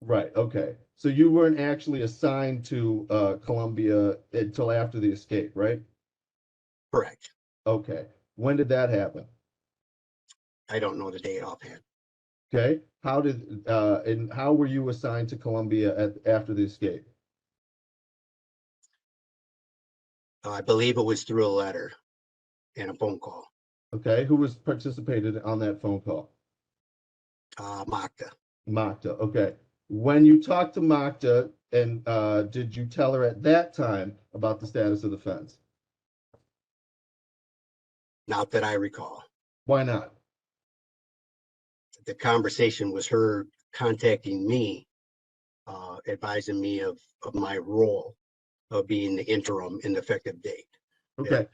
Right. Okay. So you weren't actually assigned to Columbia until after the escape, right? Correct. Okay. When did that happen? I don't know the date offhand. Okay. And how were you assigned to Columbia after the escape? I believe it was through a letter and a phone call. Okay. Who was participated on that phone call? Magda. Magda. Okay. When you talked to Magda, and did you tell her at that time about the status of the fence? Not that I recall. Why not? The conversation was her contacting me, advising me of my role of being the interim and effective date. Okay.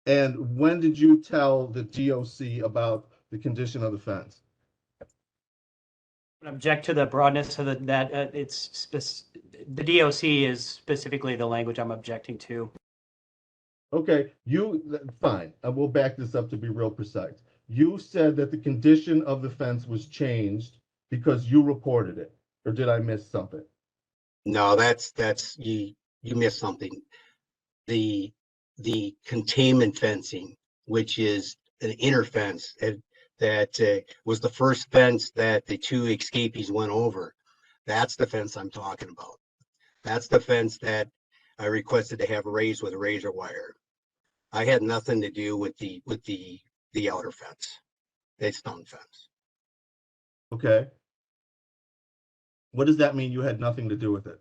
And when did you tell the DOC about the condition of the fence? Object to the broadness of that the DOC is specifically the language I'm objecting to. Okay, fine. I will back this up to be real precise. You said that the condition of the fence was changed because you reported it, or did I miss something? No, that's you missed something. The containment fencing, which is an inner fence that was the first fence that the two escapees went over. That's the fence I'm talking about. That's the fence that I requested to have raised with razor wire. I had nothing to do with the outer fence, the stone fence. Okay. What does that mean? You had nothing to do with it?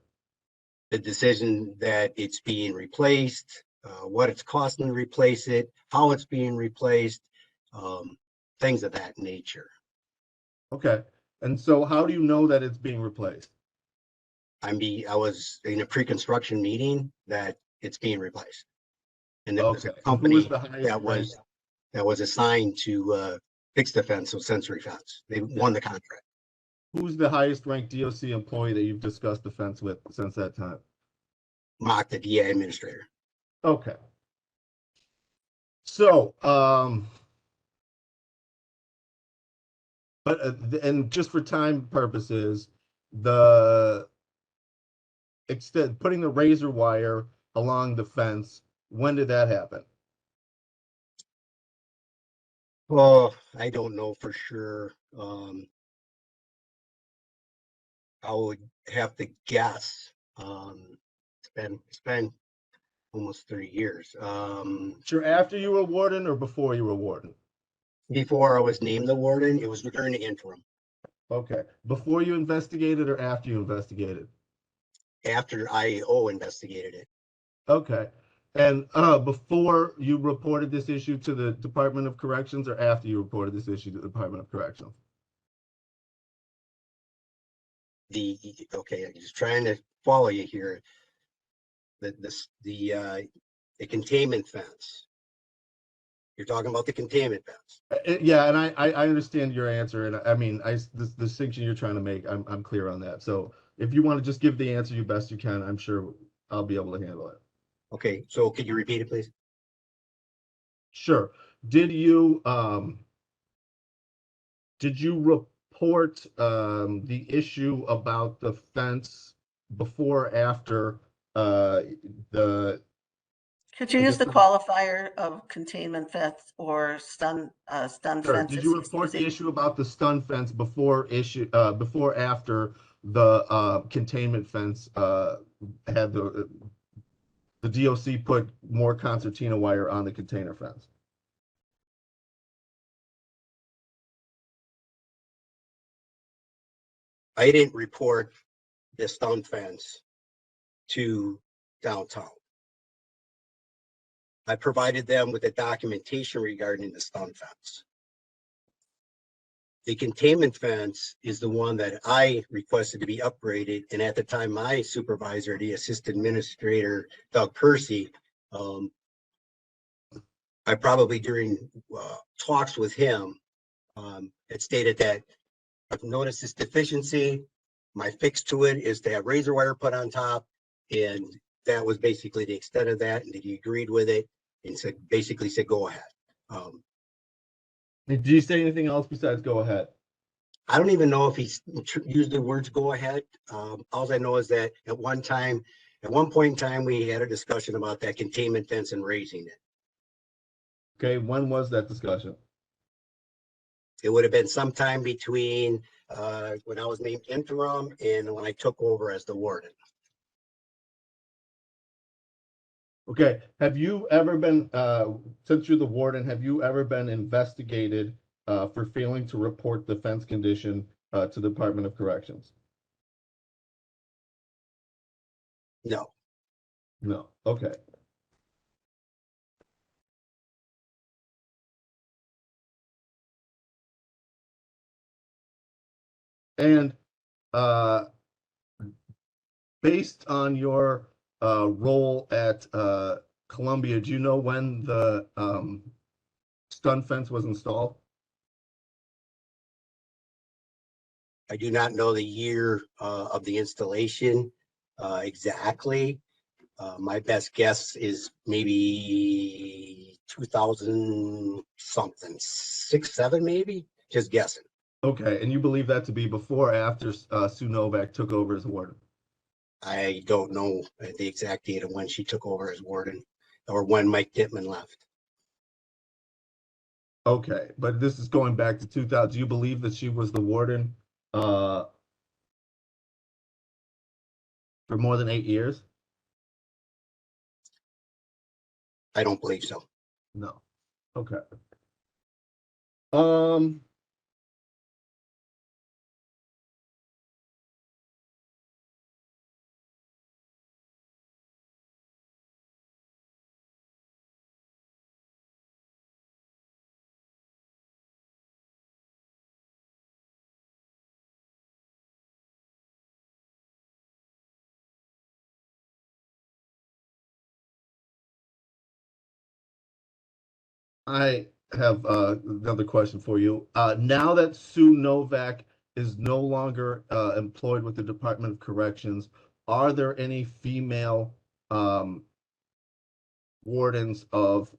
The decision that it's being replaced, what it's costing to replace it, how it's being replaced, things of that nature. Okay. And so how do you know that it's being replaced? I was in a pre-construction meeting that it's being replaced. And there was a Okay. company that was assigned to fix the fence, so Sensory Fence. They won the contract. Who's the highest ranked DOC employee that you've discussed the fence with since that time? Mock the DA administrator. Okay. So, but and just for time purposes, the putting the razor wire along the fence, when did that happen? Well, I don't know for sure. I would have to guess. It's been almost 3 years. Sure, after you were warden or before you were warden? Before I was named the warden, it was during the interim. Okay. Before you investigated or after you investigated? After IO investigated it. Okay. And before you reported this issue to the Department of Corrections or after you reported this issue to the Department of Corrections? Okay, I'm just trying to follow you here. The containment fence. You're talking about the containment fence. Yeah, and I understand your answer, and I mean, the distinction you're trying to make, I'm clear on that. So if you want to just give the answer you best you can, I'm sure I'll be able to handle it. Okay, so could you repeat it, please? Sure. Did you report the issue about the fence before or after the Could you use the qualifier of containment fence or stun Sure. fence? Did you report the issue about the stun fence before after the containment fence had the DOC put more concertina wire on the container fence? I didn't report the stone fence to downtown. I provided them with the documentation regarding the stone fence. The containment fence is the one that I requested to be upgraded. And at the time, my supervisor, the assistant administrator, Doug Percy, I probably during talks with him, had stated that I've noticed this deficiency. My fix to it is to have razor wire put on top. And that was basically the extent of that. And he agreed with it and basically said, go ahead. Did you say anything else besides go ahead? I don't even know if he's used the words "go ahead." All I know is that at one point in time, we had a discussion about that containment fence and raising it. Okay, when was that discussion? It would have been sometime between when I was named interim and when I took over as the warden. Okay, have you ever been, since you're the warden, have you ever been investigated for failing to report the fence condition to the Department of Corrections? No. No. Okay. And based on your role at Columbia, do you know when the stun fence was installed? I do not know the year of the installation exactly. My best guess is maybe 2000 something, 6, 7, maybe. Just guessing. Okay, and you believe that to be before or after Sue Novak took over as warden? I don't know the exact date of when she took over as warden or when Mike Dittman left. Okay, but this is going back to 2000. Do you believe that she was the warden for more than 8 years? I don't believe so. No. Okay. Um, I have another question for you. Now that Sue Novak is no longer employed with the Department of Corrections, are there any female wardens of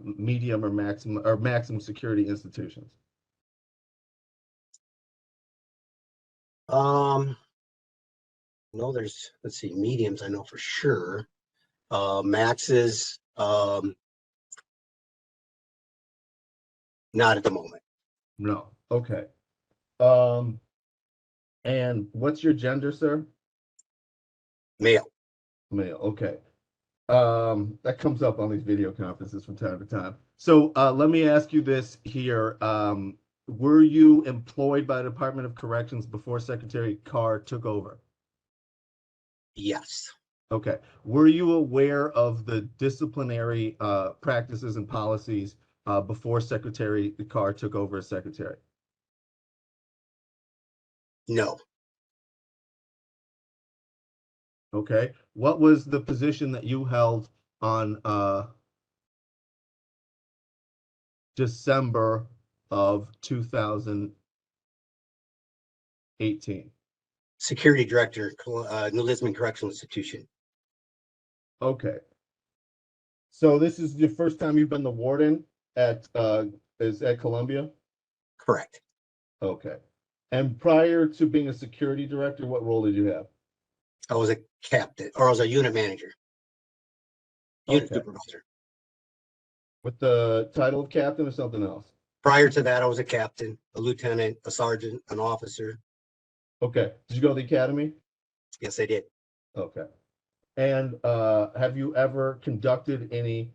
medium or maximum security institutions? No, let's see, mediums I know for sure. Maxes, not at the moment. No. Okay. Um, and what's your gender, sir? Male. Male. Okay. That comes up on these video conferences from time to time. So let me ask you this here. Were you employed by the Department of Corrections before Secretary Carr took over? Yes. Okay. Were you aware of the disciplinary practices and policies before Secretary Carr took over as secretary? No. Okay. What was the position that you held on December of 2018? Security director, New Lisbon Correctional Institution. Okay. So this is the first time you've been the warden at Columbia? Correct. Okay. And prior to being a security director, what role did you have? I was a captain, or I was a unit manager. Unit Okay. supervisor. With the title of captain or something else? Prior to that, I was a captain, a lieutenant, a sergeant, an officer. Okay. Did you go to the academy? Yes, I did. Okay. And have you ever conducted any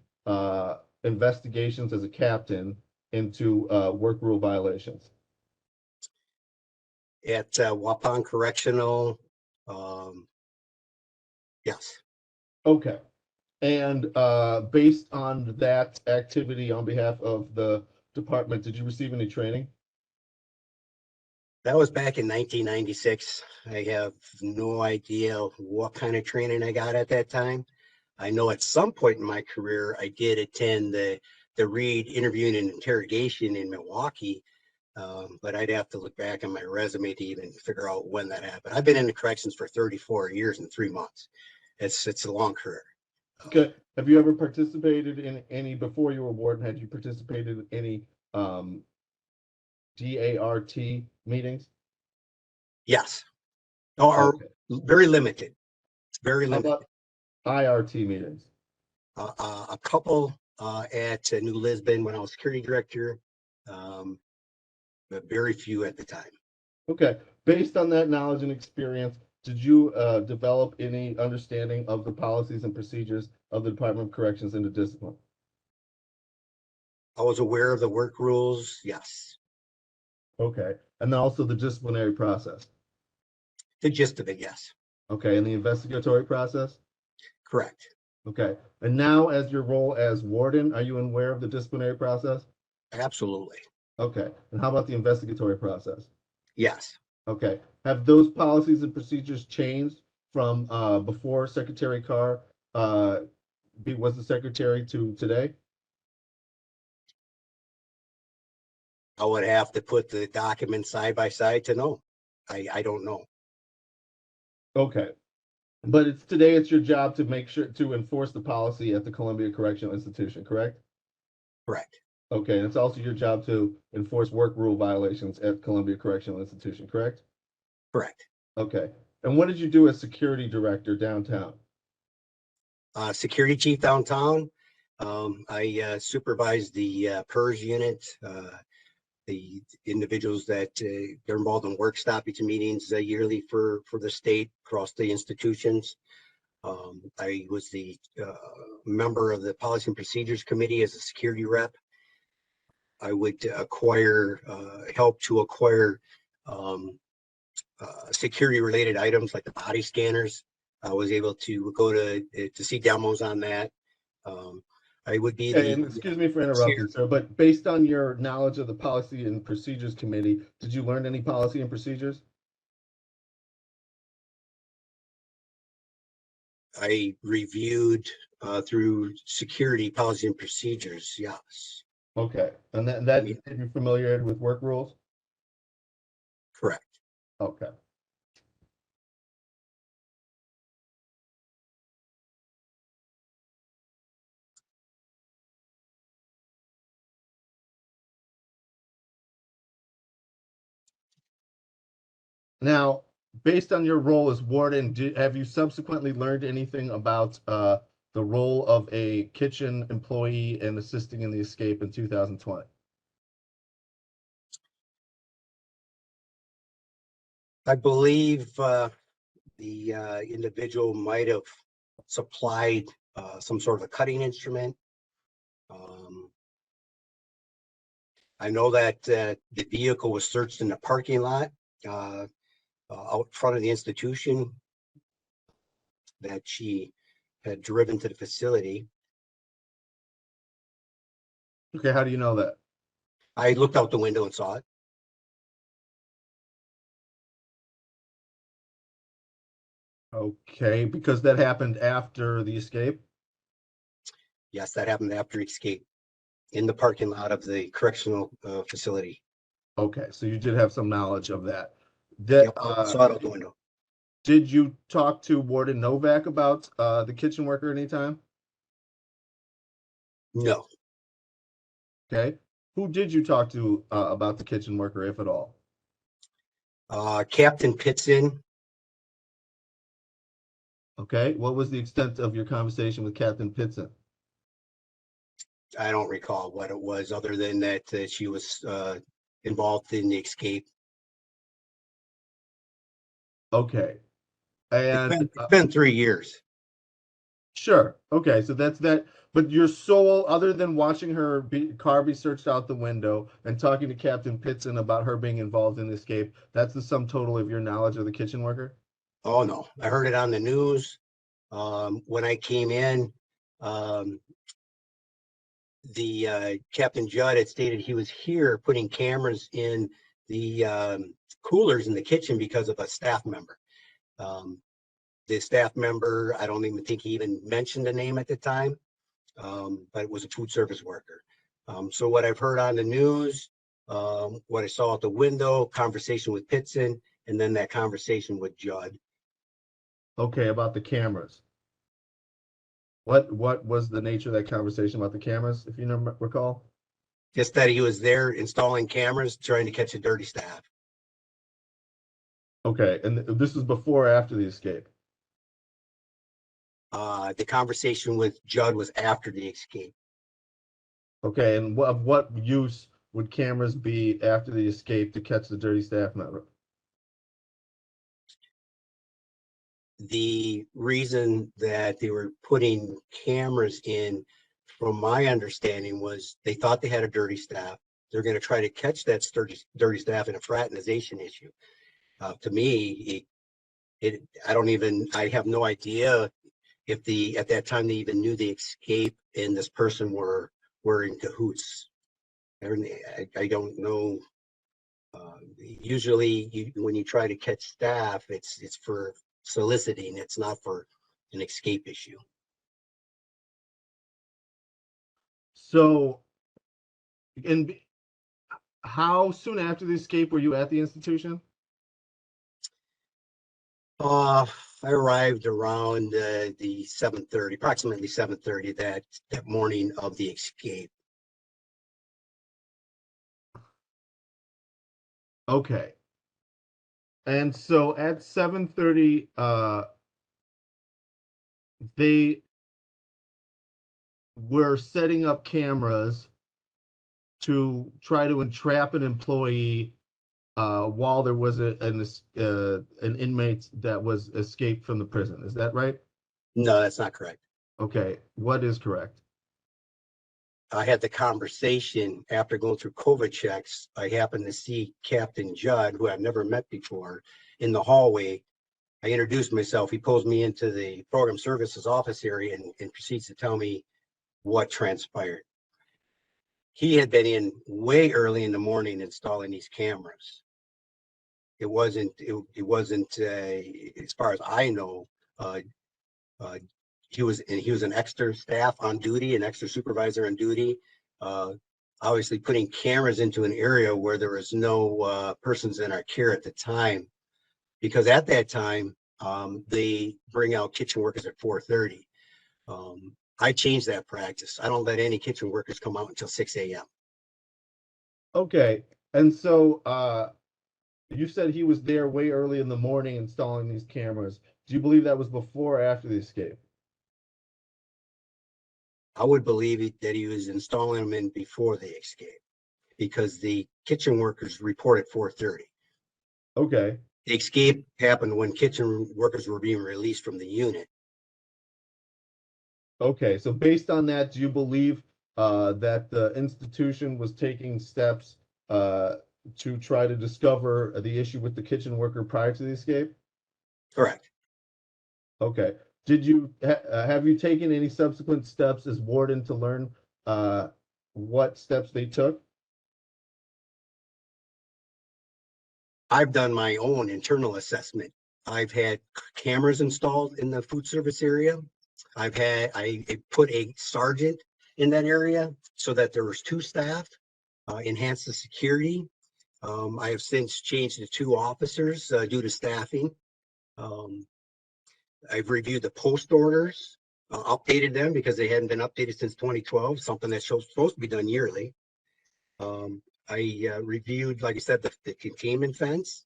investigations as a captain into work rule violations? At Waupun Correctional, yes. Okay. And based on that activity on behalf of the department, did you receive any training? That was back in 1996. I have no idea what kind of training I got at that time. I know at some point in my career, I did attend the Reed interviewing and interrogation in Milwaukee, but I'd have to look back on my resume to even figure out when that happened. I've been in the corrections for 34 years and 3 months. It's a long career. Okay. Have you ever participated in any, before you were warden, had you participated in any DART meetings? Yes. Or Okay. very limited. Very How limited. about IRT meetings? A couple at New Lisbon when I was security director, but very few at the time. Okay. Based on that knowledge and experience, did you develop any understanding of the policies and procedures of the Department of Corrections and the discipline? I was aware of the work rules. Yes. Okay. And then also the disciplinary process. The gist of it. Yes. Okay. And the investigatory process? Correct. Okay. And now, as your role as warden, are you aware of the disciplinary process? Absolutely. Okay. And how about the investigatory process? Yes. Okay. Have those policies and procedures changed from before Secretary Carr was the secretary to today? I would have to put the documents side by side to know. I don't know. Okay. But it's your job to make sure to enforce the policy at the Columbia Correctional Institution, correct? Correct. Okay. And it's also your job to enforce work rule violations at Columbia Correctional Institution, correct? Correct. Okay. And what did you do as security director downtown? Security chief downtown. I supervised the PERS unit, the individuals that they're involved in work stoppage meetings yearly for the state across the institutions. I was the member of the policy and procedures committee as a security rep. I would help to acquire security related items like the body scanners. I was able to go to see demos on that. I would be Okay, and excuse me for interrupting, sir, but based on your knowledge of the Policy and Procedures Committee, did you learn any policy and procedures? I reviewed through security policy and procedures. Yes. Okay, and that made you familiar with work rules? Correct. Okay. Now, based on your role as warden, have you subsequently learned anything about the role of a kitchen employee in assisting in the escape in 2020? I believe the individual might have supplied some sort of a cutting instrument. I know that the vehicle was searched in the parking lot out front of the institution, that she had driven to the facility. Okay, how do you know that? I looked out the window and saw it. Okay, because that happened after the escape? Yes, that happened after escape in the parking lot of the correctional facility. Okay, so you did have some knowledge of that. Yep, I saw it out the window. Did you talk to Warden Novak about the kitchen worker anytime? No. Okay. Who did you talk to about the kitchen worker, if at all? Captain Pitson. Okay. What was the extent of your conversation with Captain Pitson? I don't recall what it was, other than that she was involved in the escape. Okay. And It's been 3 years. sure. Okay. So that's that. But your sole, other than watching her car be searched out the window and talking to Captain Pitson about her being involved in the escape, that's the sum total of your knowledge of the kitchen worker? Oh no, I heard it on the news. When I came in, the Captain Judd had stated he was here putting cameras in the coolers in the kitchen because of a staff member. The staff member, I don't even think he even mentioned the name at the time, but it was a food service worker. So what I've heard on the news, what I saw out the window, conversation with Pitson, and then that conversation with Judd. Okay, about the cameras. What was the nature of that conversation about the cameras, if you recall? Just that he was there installing cameras, trying to catch a dirty staff. Okay, and this was before or after the escape? The conversation with Judd was after the escape. Okay, and what use would cameras be after the escape to catch the dirty staff member? The reason that they were putting cameras in, from my understanding, was they thought they had a dirty staff. They're going to try to catch that dirty staff in a fraternization issue. To me, I have no idea if at that time they even knew the escape and this person were in cahoots. I don't know. Usually when you try to catch staff, it's for soliciting. It's not for an escape issue. So, and how soon after the escape were you at the institution? I arrived around the 7:30, approximately 7:30 that morning of the escape. Okay. And so at 7:30, they were setting up cameras to try to entrap an employee while there was an inmate that was escaped from the prison. Is that right? No, that's not correct. Okay, what is correct? I had the conversation after going through COVID checks. I happened to see Captain Judd, who I've never met before, in the hallway. I introduced myself. He pulls me into the program services office area and proceeds to tell me what transpired. He had been in way early in the morning installing these cameras. It wasn't, as far as I know, he was an extra staff on duty, an extra supervisor on duty, obviously putting cameras into an area where there was no persons in our care at the time, because at that time they bring out kitchen workers at 4:30. I changed that practice. I don't let any kitchen workers come out until 6 a.m. Okay, and so you said he was there way early in the morning installing these cameras. Do you believe that was before or after the escape? I would believe that he was installing them in before the escape, because the kitchen workers report at 4:30. Okay. The escape happened when kitchen workers were being released from the unit. Okay, so based on that, do you believe that the institution was taking steps to try to discover the issue with the kitchen worker prior to the escape? Correct. Okay. Did you have you taken any subsequent steps as warden to learn what steps they took? I've done my own internal assessment. I've had cameras installed in the food service area. I put a sergeant in that area so that there was 2 staff, enhance the security. I have since changed to 2 officers due to staffing. I've reviewed the post orders, updated them because they hadn't been updated since 2012, something that's supposed to be done yearly. I reviewed, like I said, the containment fence,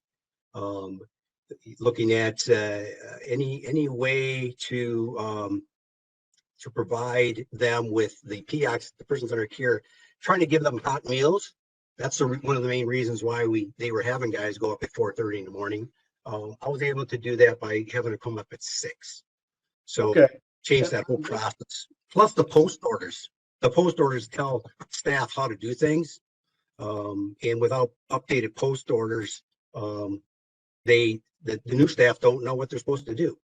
looking at any way to provide them with the PX, the persons under care, trying to give them hot meals. That's one of the main reasons why they were having guys go up at 4:30 in the morning. I was able to do that by having to come up at 6. So Okay. change that whole process. Plus the post orders. The post orders tell staff how to do things. And without updated post orders, the new staff don't know what they're supposed to do.